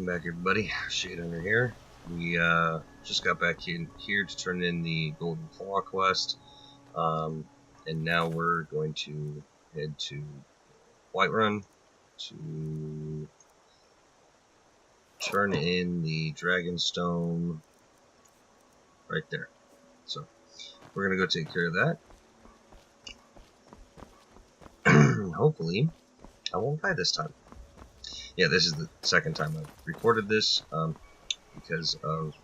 Welcome back, everybody. Shade under here. We just got back in here to turn in the Golden Claw quest, and now we're going to head to Whiterun to turn in the Dragonstone right there. So we're gonna go take care of that. Hopefully, I won't die this time. Yeah, this is the second time I've recorded this, because of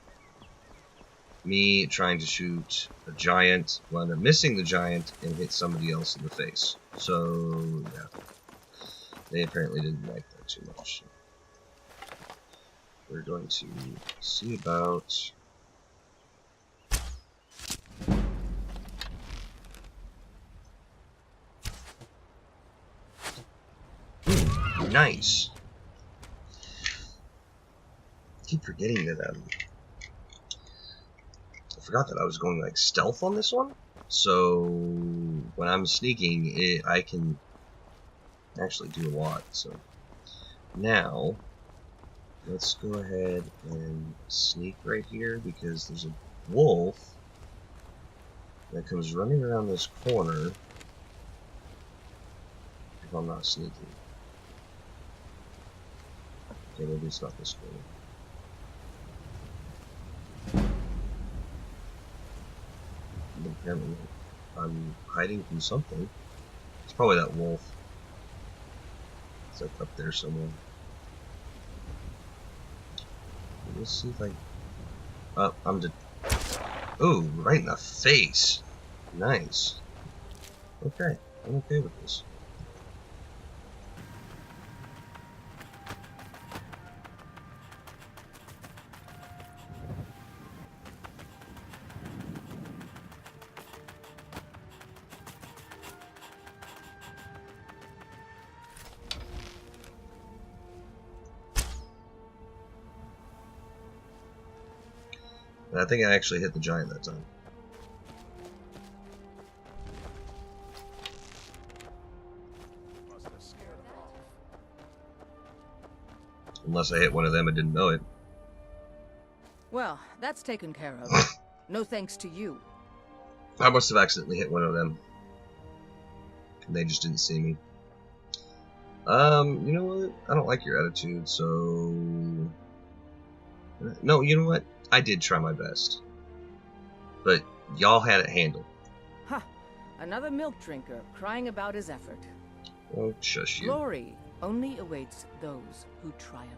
me trying to shoot a giant, wound up missing the giant, and hit somebody else in the face. So, yeah. They apparently didn't like that too much. We're going to see about... Ooh, nice! I keep forgetting that I forgot that I was going like stealth on this one. So when I'm sneaking, I can actually do a lot. So now let's go ahead and sneak right here because there's a wolf that comes running around this corner if I'm not sneaking. Okay, maybe it's not this corner. Apparently, I'm hiding from something. It's probably that wolf. It's like up there somewhere. Let's see if I... Oh, I'm dead. Ooh, right in the face. Nice. Okay, I'm okay with this. And I think I actually hit the giant that time. Unless I hit one of them and didn't know it. Well, that's taken care of. No thanks to you. I must have accidentally hit one of them. And they just didn't see me. You know what? I don't like your attitude, so... No, you know what? I did try my best. But y'all had it handled. Ha! Another milk drinker crying about his effort. Oh, shush you. Glory only awaits those who triumph.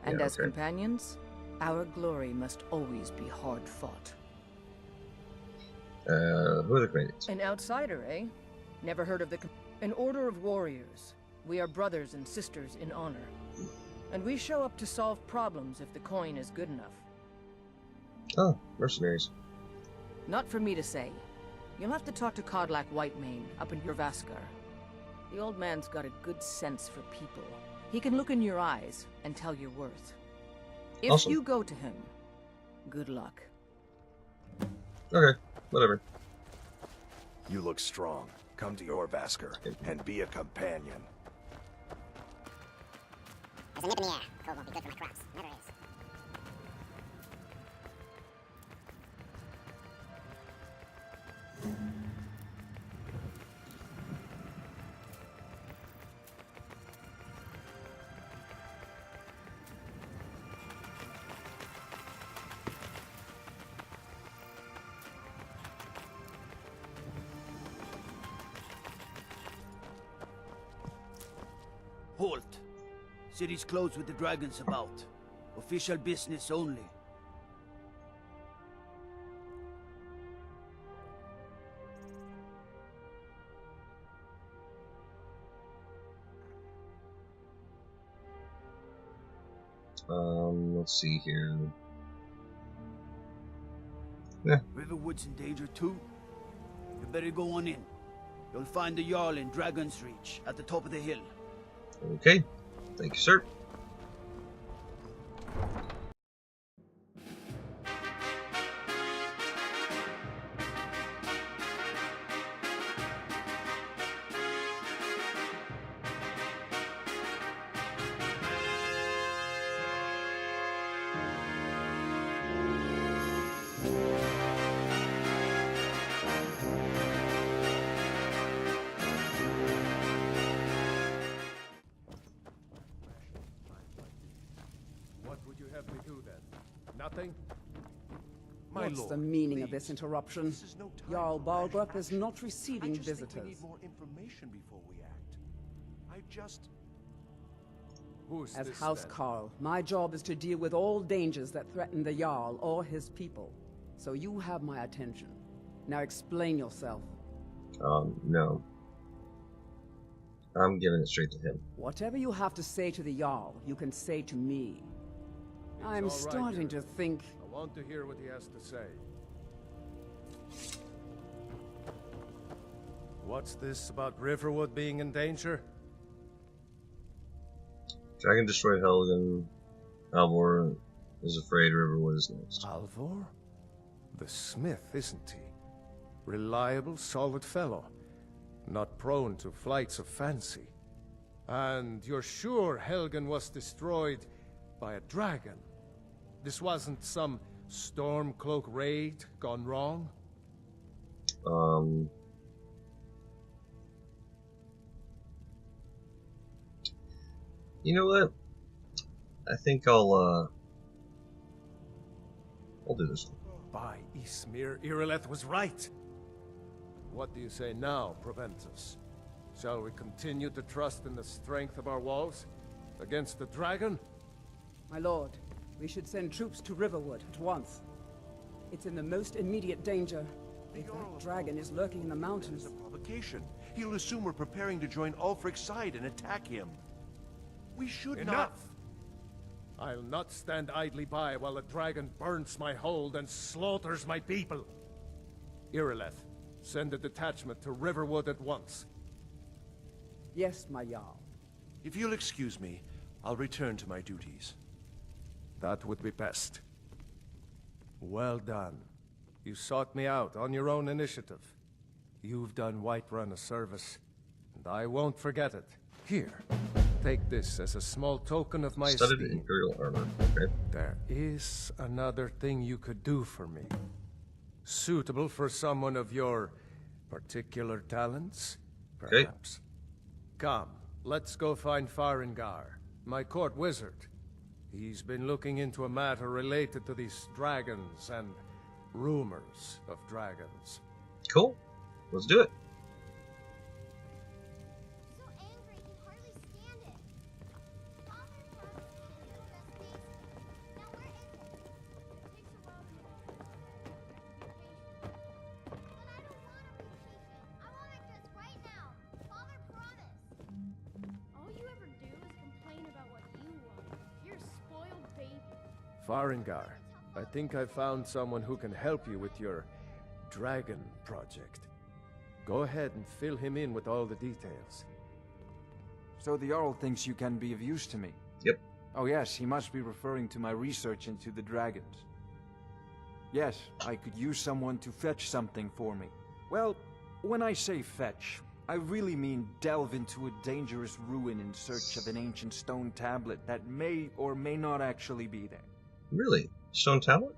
And Yeah, as okay. companions, our glory must always be hard fought. Who are the critics? An outsider, eh? Never heard of the... An order of warriors. We are brothers and sisters in honor. And we show up to solve problems if the coin is good enough. Oh, mercenaries. Not for me to say. You'll have to talk to Codlac Whitemane up in Jorvaskar. The old man's got a good sense for people. He can look in your eyes and tell your worth. If Awesome. you go to him, good luck. Okay, whatever. You look strong. Come to Jorvaskar and be a companion. There's a nip in the air. Cold won't be good for my crops. Never is. Halt. City's closed with the dragons about. Official business only. Let's see here. Riverwood's in danger too. You better go on in. You'll find the Jarl in Dragon's Reach at the top of the hill. Okay, thank you, sir. nothing? My What's lord, the meaning of please. this interruption? This is no time Jarl for rash Balgrup is action. not receiving I just visitors. think we need more information before we act. I just... Who's As this, House then? Carl, my job is to deal with all dangers that threaten the Jarl or his people. So you have my attention. Now explain yourself. No. I'm giving it straight to him. Whatever you have to say to the Jarl, you can say to me. I'm all right, starting to Irileth. think... I want to hear what he has to say. What's this about Riverwood being in danger? Dragon destroyed Helgen. Alvor is afraid Riverwood is next. Alvor? The smith, isn't he? Reliable, solid fellow. Not prone to flights of fancy. And you're sure Helgen was destroyed by a dragon? This wasn't some Stormcloak raid gone wrong? You know what? I think I'll do this one. By Ysmir, Irileth was right. What do you say now, Proventus? Shall we continue to trust in the strength of our walls against the dragon? My lord, we should send troops to Riverwood at once. It's in the most immediate danger. If that dragon is lurking in the mountains... It's a provocation. He'll assume we're preparing to join Ulfric's side and attack him. We should Enough! I'll not stand idly by while the dragon burns my hold and slaughters my people. Irileth, send a detachment to Riverwood at once. Yes, my Jarl. If you'll excuse me, I'll return to my duties. That would be best. Well done. You sought me out on your own initiative. You've done Whiterun a service, and I won't forget it. Here, take this as a small token of my Studded esteem. Imperial armor. Okay. There is another thing you could do for me. Suitable for someone of your particular talents, perhaps. Come, let's go find Farengar, my court wizard. He's been looking into a matter related to these dragons and rumors of dragons. Cool. Let's do it. So angry, he can hardly stand it. Father promised me that he'll just fix it. Now where is it? It takes a while to make a But I don't want a vacation. I want it just right now. Father promised. All you ever do is complain about what you want. You're a spoiled baby. Farengar, I think I found someone who can help you with your dragon project. Go ahead and fill him in with all the details. So the Jarl thinks you can be of use to me? Yep. Oh yes, he must be referring to my research into the dragons. Yes, I could use someone to fetch something for me. Well, when I say fetch, I really mean delve into a dangerous ruin in search of an ancient stone tablet that may or may not actually be there. Really? Stone tablet?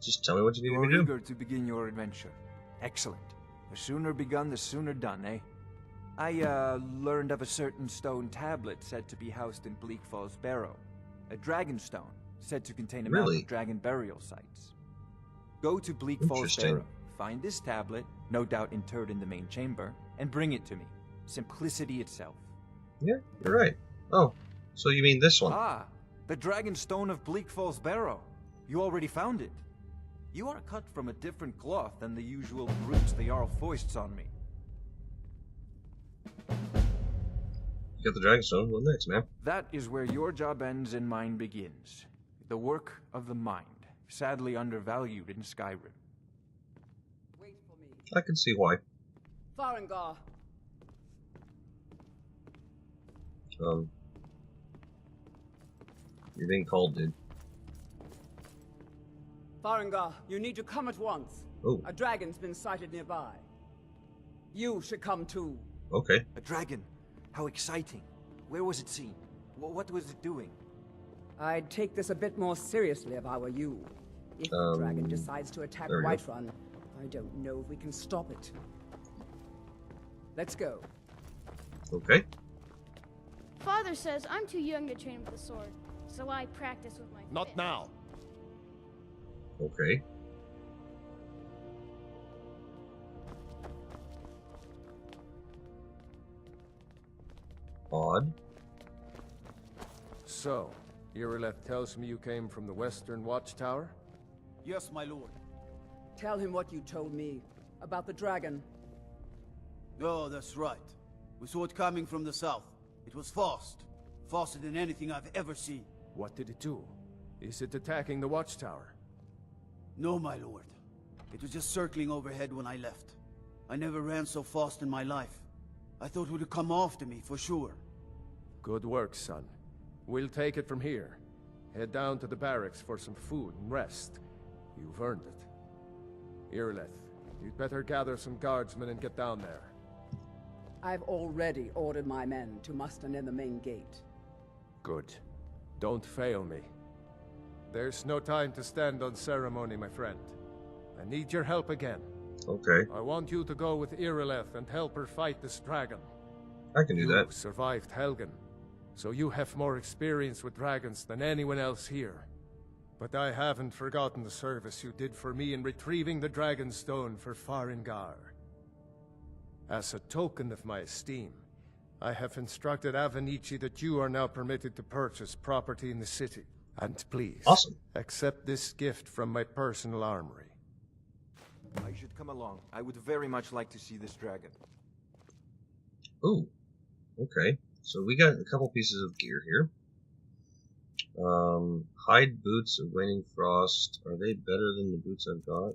Just tell me what you need me to You're do. eager to begin your adventure. Excellent. The sooner begun, the sooner done, eh? I, learned of a certain stone tablet said to be housed in Bleak Falls Barrow. A dragon stone, said to contain a map Really? of dragon burial sites. Go to Bleak Falls Interesting. Barrow, find this tablet, no doubt interred in the main chamber, and bring it to me. Simplicity itself. Yeah, you're right. Oh, so you mean this one? Ah, the dragon stone of Bleak Falls Barrow. You already found it. You are cut from a different cloth than the usual brutes the Jarl foists on me. You got the Dragonstone. What next, man? That is where your job ends and mine begins. The work of the mind, sadly undervalued in Skyrim. Wait for me. I can see why. Farengar. You're being called, dude. Farengar, you need to come at once. Oh. A dragon's been sighted nearby. You should come too. Okay. A dragon? How exciting. Where was it seen? What was it doing? I'd take this a bit more seriously if I were you. If the dragon decides to attack there we go. Whiterun, I don't know if we can stop it. Let's go. Okay. Father says I'm too young to train with the sword, so I practice with my Not fists. now. Okay. Odd. So, Irileth tells me you came from the Western Watchtower? Yes, my lord. Tell him what you told me about the dragon. Oh, that's right. We saw it coming from the south. It was fast. Faster than anything I've ever seen. What did it do? Is it attacking the Watchtower? No, my lord. It was just circling overhead when I left. I never ran so fast in my life. I thought it would come after me, for sure. Good work, son. We'll take it from here. Head down to the barracks for some food and rest. You've earned it. Irileth, you'd better gather some guardsmen and get down there. I've already ordered my men to muster near the main gate. Good. Don't fail me. There's no time to stand on ceremony, my friend. I need your help again. Okay. I want you to go with Irileth and help her fight this dragon. I can do You that. survived Helgen, so you have more experience with dragons than anyone else here. But I haven't forgotten the service you did for me in retrieving the Dragon Stone for Farengar. As a token of my esteem, I have instructed Avenici that you are now permitted to purchase property in the city. And please, Awesome. accept this gift from my personal armory. I should come along. I would very much like to see this dragon. Ooh. Okay. So we got a couple pieces of gear here. Hide boots of waning frost. Are they better than the boots I've got?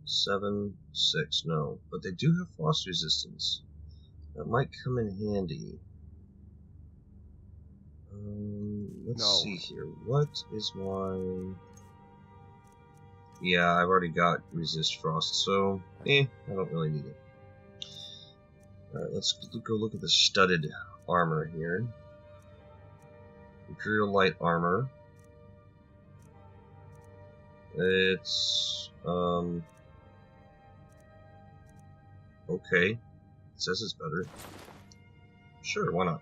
7, 6. No. But they do have frost resistance. That might come in handy. Let's see here. What is my... Yeah, I've already got resist frost, so I don't really need it. Alright, let's go look at the studded armor here. Imperial light armor. It's okay. It says it's better. Sure, why not?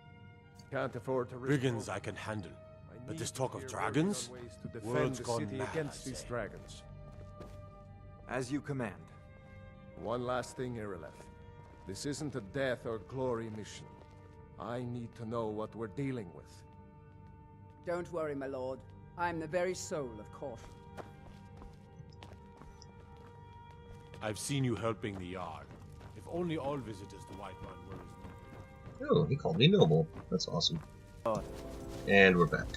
Can't afford to risk Brigands both. I can handle. I But need this to talk of hear dragons? ways to defend World's the gone city mad, against I these say. dragons. As you command. One last thing, Irileth. This isn't a death or glory mission. I need to know what we're dealing with. Don't worry, my lord. I'm the very soul of caution. I've seen you helping the Yard. If only all visitors to White Man were as noble. Oh, he called me noble. That's awesome. And we're back.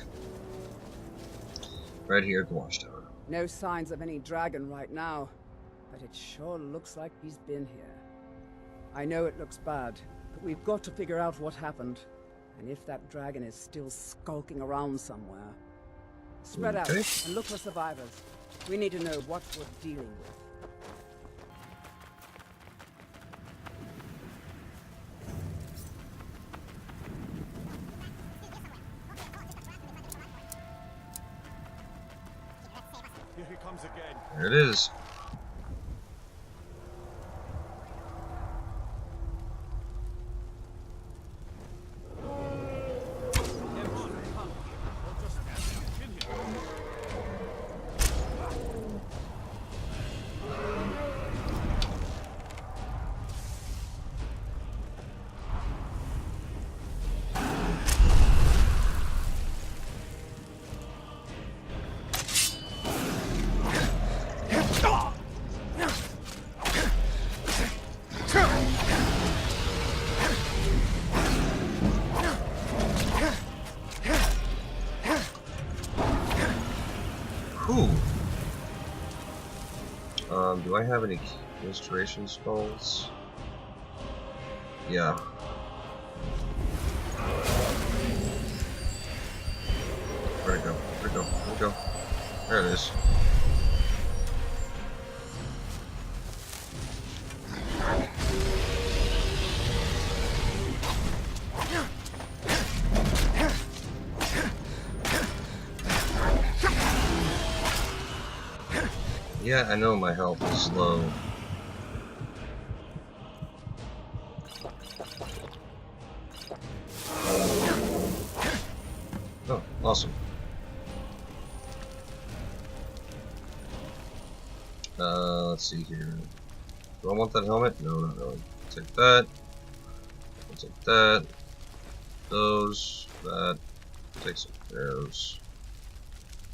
Right here at the Watchtower. No signs of any dragon right now, but it sure looks like he's been here. I know it looks bad, but we've got to figure out what happened, and if that dragon is still skulking around somewhere. Spread out Okay. and look for survivors. We need to know what we're dealing with. Here he comes again. There it is. Whew. Do I have any restoration spells? Yeah. Where'd it go? Where'd it go? Where'd it go? There it is. Yeah, I know my health is low. Oh, awesome. Let's see here. Do I want that helmet? No, not really. Take that. I'll take that. Those. That. Take some arrows.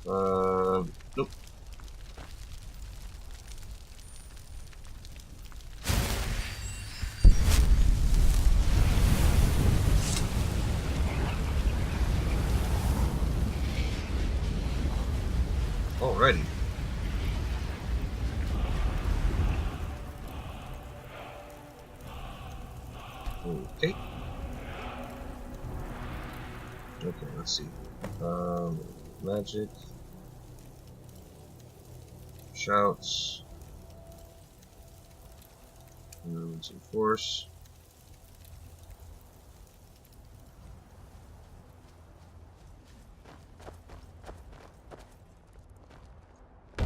Nope. Alrighty. Okay. Okay, let's see. Magic. Shouts. And some force.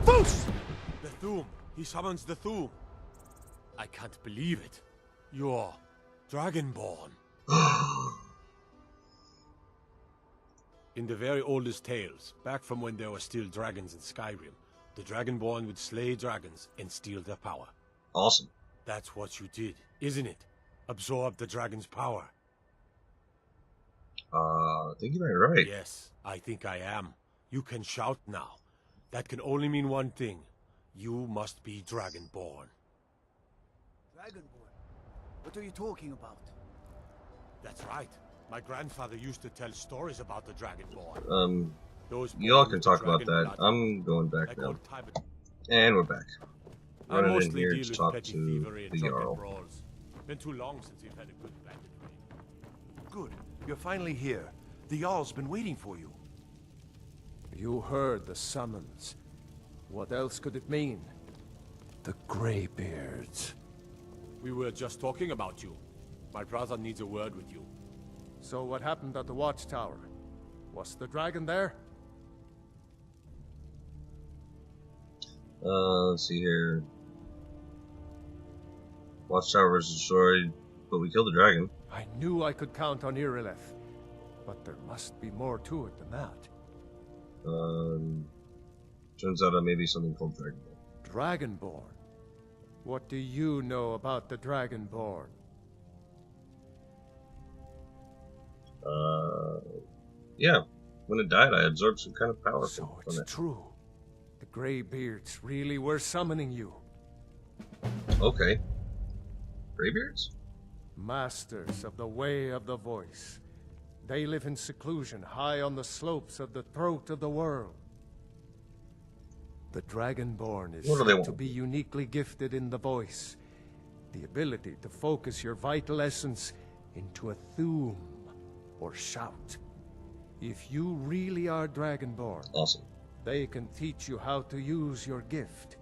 Fools! The Thum. He summons the Thum. I can't believe it. You're Dragonborn. In the very oldest tales, back from when there were still dragons in Skyrim, the Dragonborn would slay dragons and steal their power. Awesome. That's what you did, isn't it? Absorb the dragon's power. I think you might be right. Yes, I think I am. You can shout now. That can only mean one thing. You must be Dragonborn. Dragonborn? What are you talking about? That's right. My grandfather used to tell stories about the Dragonborn. Y'all can talk about that. I'm going back now. And we're back. I Running in mostly here deal to with talk petty to thievery the and drunken Jarl. brawls. Been too long since we've had a good bandit raid. Good. You're finally here. The Jarl's been waiting for you. You heard the summons. What else could it mean? The Greybeards. We were just talking about you. My brother needs a word with you. So what happened at the watchtower? Was the dragon there? Let's see here. Watchtower was destroyed, but we killed the dragon. I knew I could count on Irileth, but there must be more to it than that. Turns out I may be something called Dragonborn. Dragonborn? What do you know about the Dragonborn? Yeah. When it died, I absorbed some kind of power So from it's it. true. The Greybeards really were summoning you. Okay. Greybeards? Masters of the Way of the Voice. They live in seclusion high on the slopes of the throat of the world. The Dragonborn is What do they said want? to be uniquely gifted in the voice. The ability to focus your vital essence into a thum, or shout. If you really are Dragonborn, Awesome. they can teach you how to use your gift.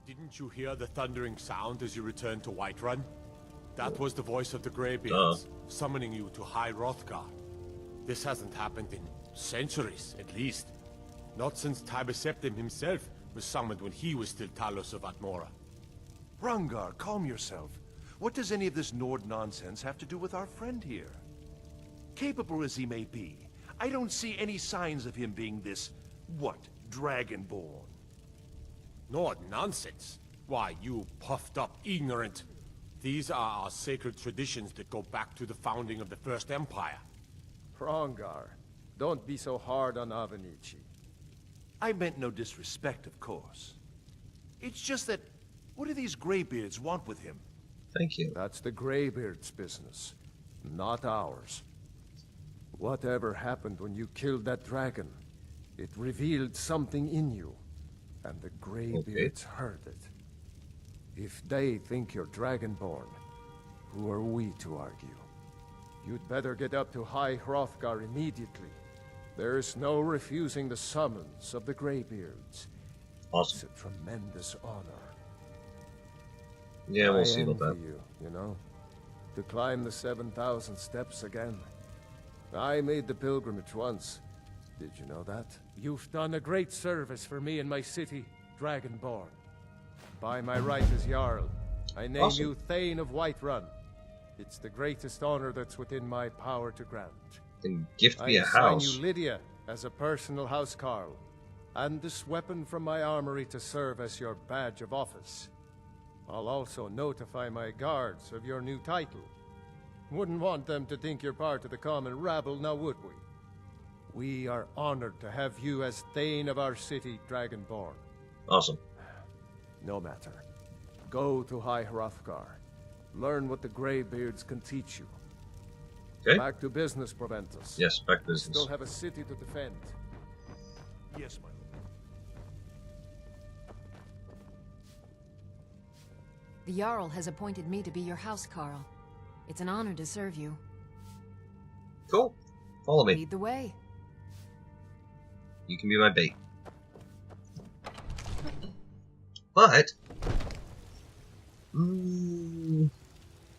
Didn't you hear the thundering sound as you returned to Whiterun? That was the voice of the Greybeards, summoning you to High Hrothgar. This hasn't happened in centuries, at least. Not since Tiber Septim himself was summoned when he was still Talos of Atmora. Hrongar, calm yourself. What does any of this Nord nonsense have to do with our friend here? Capable as he may be, I don't see any signs of him being this, what, Dragonborn. Nord nonsense? Why, you puffed up ignorant. These are our sacred traditions that go back to the founding of the First Empire. Hrongar, don't be so hard on Avenici. I meant no disrespect, of course. It's just that, what do these Greybeards want with him? Thank you. That's the Greybeard's business, not ours. Whatever happened when you killed that dragon, it revealed something in you, and the Greybeards heard it. If they think you're Dragonborn, who are we to argue? You'd better get up to High Hrothgar immediately. There's no refusing the summons of the Greybeards. Awesome. It's a tremendous honor. Yeah, we'll see about I that. envy you know? To climb the 7,000 steps again. I made the pilgrimage once. Did you know that? You've done a great service for me and my city. Dragonborn. By my right as Jarl, I name Awesome. you Thane of Whiterun. It's the greatest honor that's within my power to grant. Then gift I me a assign house. you Lydia as a personal housecarl, and this weapon from my armory to serve as your badge of office. I'll also notify my guards of your new title. Wouldn't want them to think you're part of the common rabble, now would we? We are honored to have you as Thane of our city, Dragonborn. Awesome. No matter. Go to High Hrothgar. Learn what the Greybeards can teach you. Okay. Back to business, Proventus. Yes, back to We business. still have a city to defend. Yes, my lord. The Jarl has appointed me to be your housecarl. It's an honor to serve you. Cool. Follow me. Lead the way. You can be my bait. But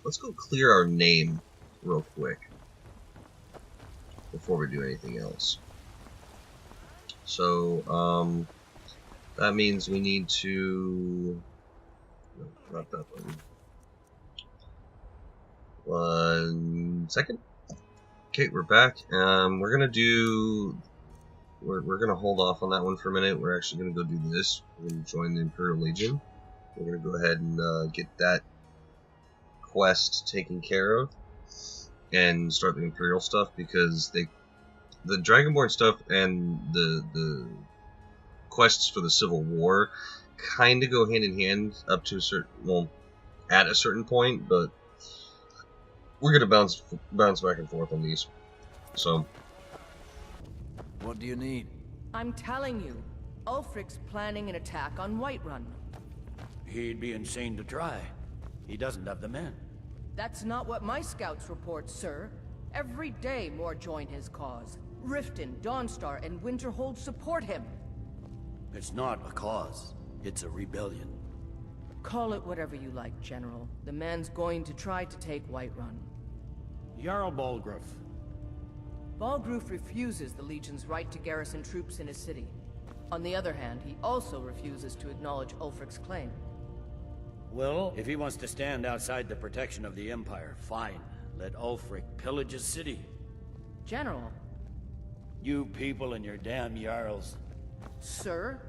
let's go clear our name real quick before we do anything else. So that means we need to no, not that one. 1 second. Okay, we're back. We're gonna do. We're gonna hold off on that one for a minute. We're actually gonna go do this. We're gonna join the Imperial Legion. We're gonna go ahead and get that quest taken care of and start the Imperial stuff, because the Dragonborn stuff and the quests for the Civil War kind of go hand in hand up to a certain, well, at a certain point, but we're gonna bounce back and forth on these. So. What do you need? I'm telling you, Ulfric's planning an attack on Whiterun. He'd be insane to try. He doesn't have the men. That's not what my scouts report, sir. Every day more join his cause. Riften, Dawnstar, and Winterhold support him. It's not a cause. It's a rebellion. Call it whatever you like, General. The man's going to try to take Whiterun. Jarl Balgruuf. Balgruuf refuses the Legion's right to garrison troops in his city. On the other hand, he also refuses to acknowledge Ulfric's claim. Well, if he wants to stand outside the protection of the Empire, fine. Let Ulfric pillage his city. General. You people and your damn Jarls. Sir,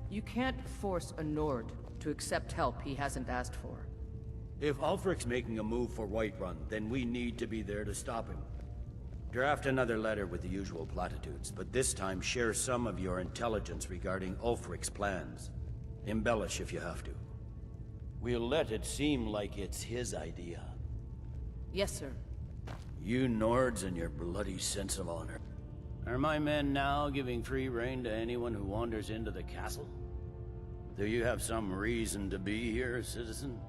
you can't force a Nord to accept help he hasn't asked for. If Ulfric's making a move for Whiterun, then we need to be there to stop him. Draft another letter with the usual platitudes, but this time share some of your intelligence regarding Ulfric's plans. Embellish if you have to. We'll let it seem like it's his idea. Yes, sir. You Nords and your bloody sense of honor. Are my men now giving free rein to anyone who wanders into the castle? Do you have some reason to be here, citizen?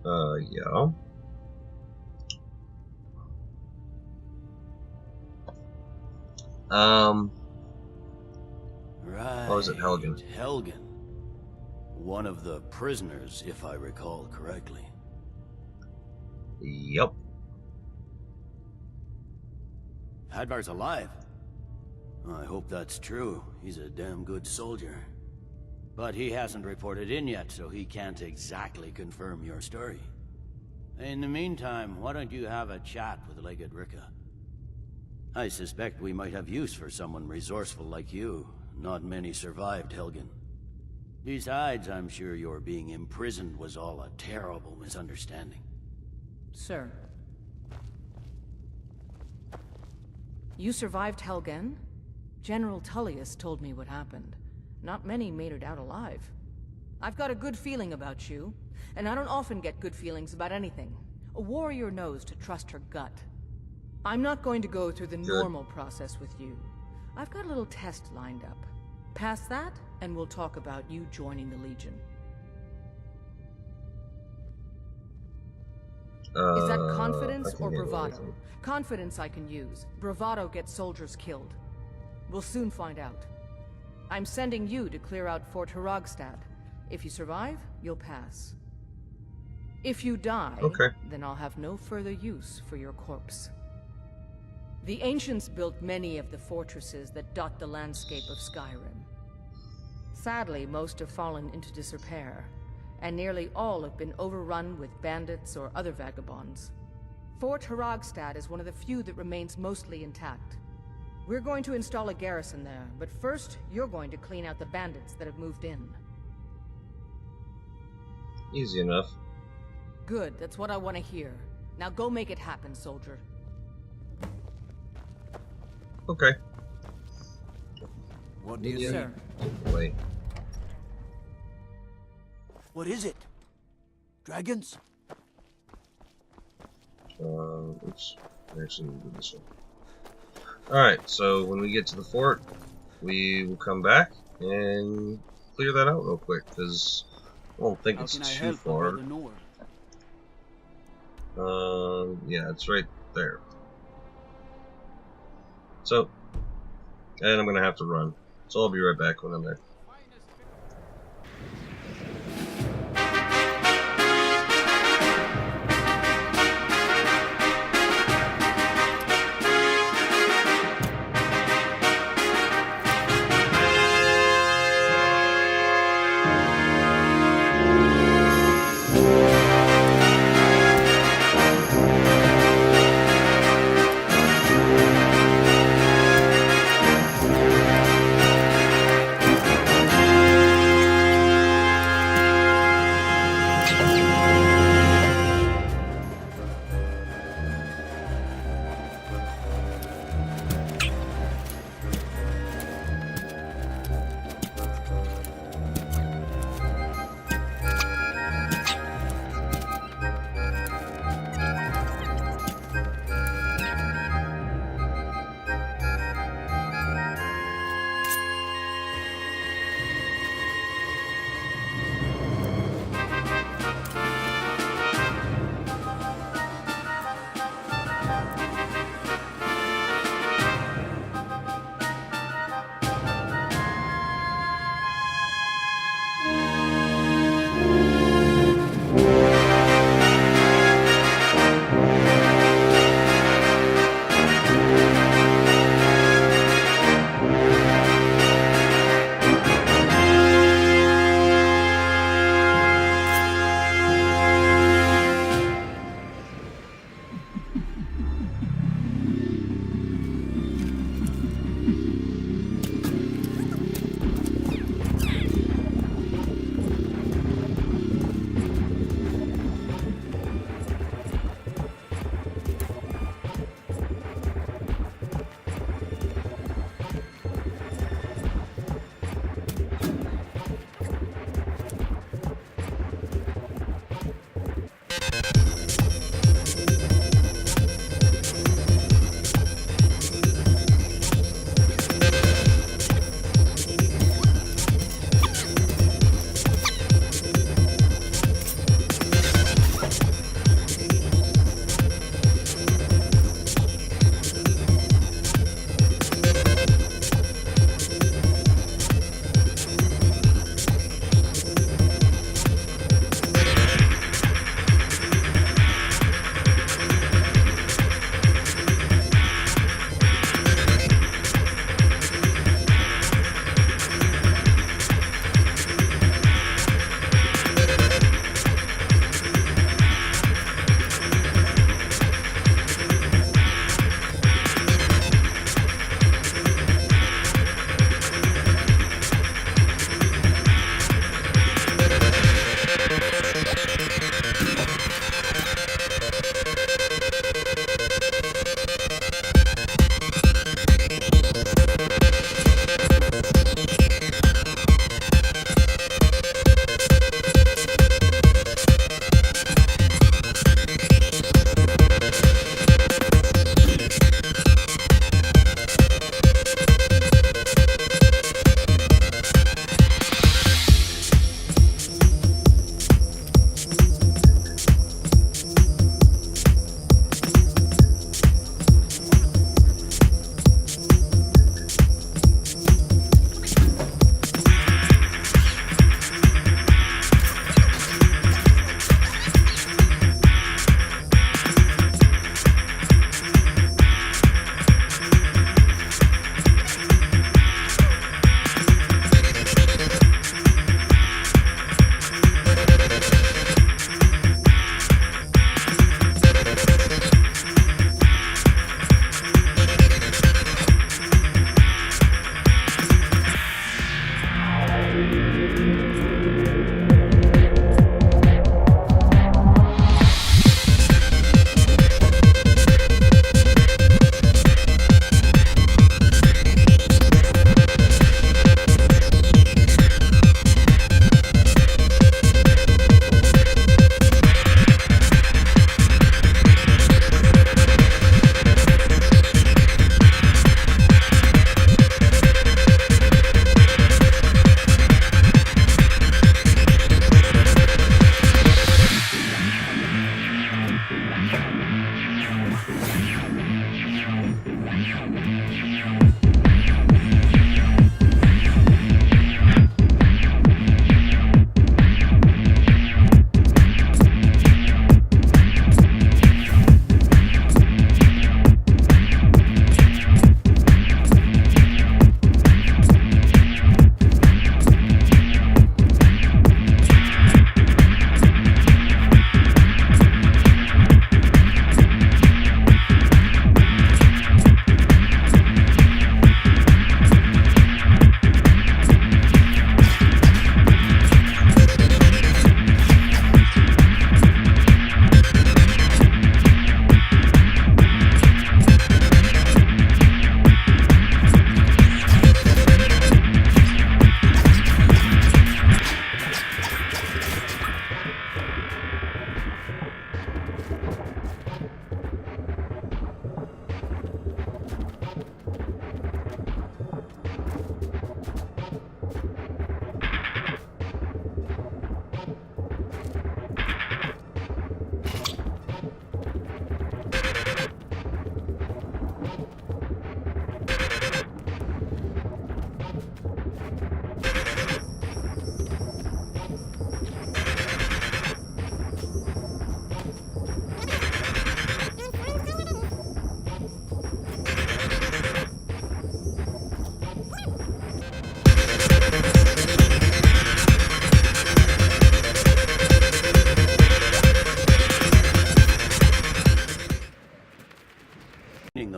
Yeah. Right. Or was it Helgen? Helgen. One of the prisoners, if I recall correctly. Yep. Hadvar's alive. I hope that's true. He's a damn good soldier. But he hasn't reported in yet, so he can't exactly confirm your story. In the meantime, why don't you have a chat with Legate Ricka? I suspect we might have use for someone resourceful like you. Not many survived Helgen. Besides, I'm sure your being imprisoned was all a terrible misunderstanding. Sir. You survived Helgen? General Tullius told me what happened. Not many made it out alive. I've got a good feeling about you, and I don't often get good feelings about anything. A warrior knows to trust her gut. I'm not going to go through the normal process with you. I've got a little test lined up. Pass that, and we'll talk about you joining the Legion. Is that confidence or bravado? Confidence I can use. Bravado gets soldiers killed. We'll soon find out. I'm sending you to clear out Fort Hrogstad. If you survive, you'll pass. If you die, then I'll have no further use for your corpse. The ancients built many of the fortresses that dot the landscape of Skyrim. Sadly, most have fallen into disrepair, and nearly all have been overrun with bandits or other vagabonds. Fort Haragstad is one of the few that remains mostly intact. We're going to install a garrison there, but first, you're going to clean out the bandits that have moved in. Easy enough. Good, that's what I want to hear. Now go make it happen, soldier. Okay. What do you Yeah. say? Wait. What is it? Dragons? Oops. I actually need to do this one. Alright, so when we get to the fort, we will come back and clear that out real quick, because I don't think it's too far. Yeah, it's right there. So, and I'm gonna have to run. So I'll be right back when I'm there.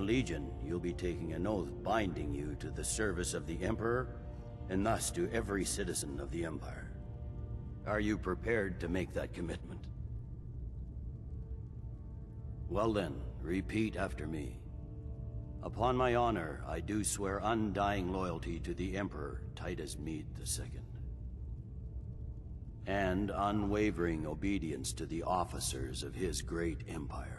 Legion, you'll be taking an oath binding you to the service of the Emperor, and thus to every citizen of the Empire. Are you prepared to make that commitment? Well then, repeat after me. Upon my honor, I do swear undying loyalty to the Emperor Titus Mead II. And unwavering obedience to the officers of his great empire.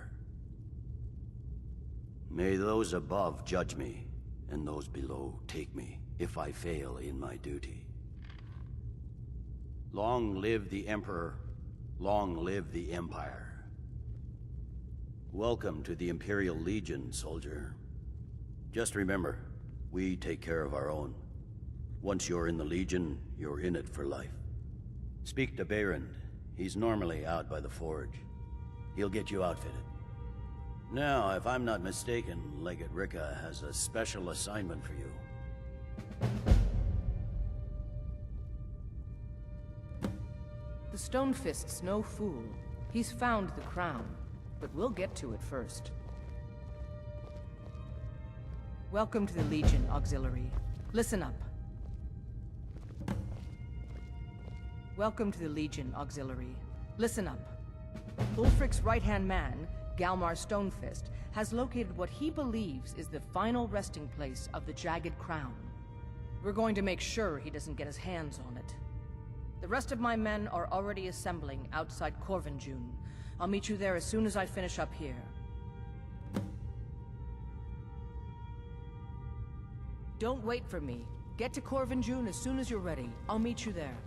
May those above judge me, and those below take me, if I fail in my duty. Long live the Emperor, long live the Empire. Welcome to the Imperial Legion, soldier. Just remember, we take care of our own. Once you're in the Legion, you're in it for life. Speak to Behrend. He's normally out by the forge. He'll get you outfitted. Now, if I'm not mistaken, Legate Ricka has a special assignment for you. The Stonefist's no fool. He's found the crown, but we'll get to it first. Welcome to the Legion, Auxiliary. Listen up. Welcome to the Legion, Auxiliary. Listen up. Ulfric's right-hand man, Galmar Stonefist, has located what he believes is the final resting place of the Jagged Crown. We're going to make sure he doesn't get his hands on it. The rest of my men are already assembling outside Corvinjune. I'll meet you there as soon as I finish up here. Don't wait for me. Get to Corvinjune as soon as you're ready. I'll meet you there.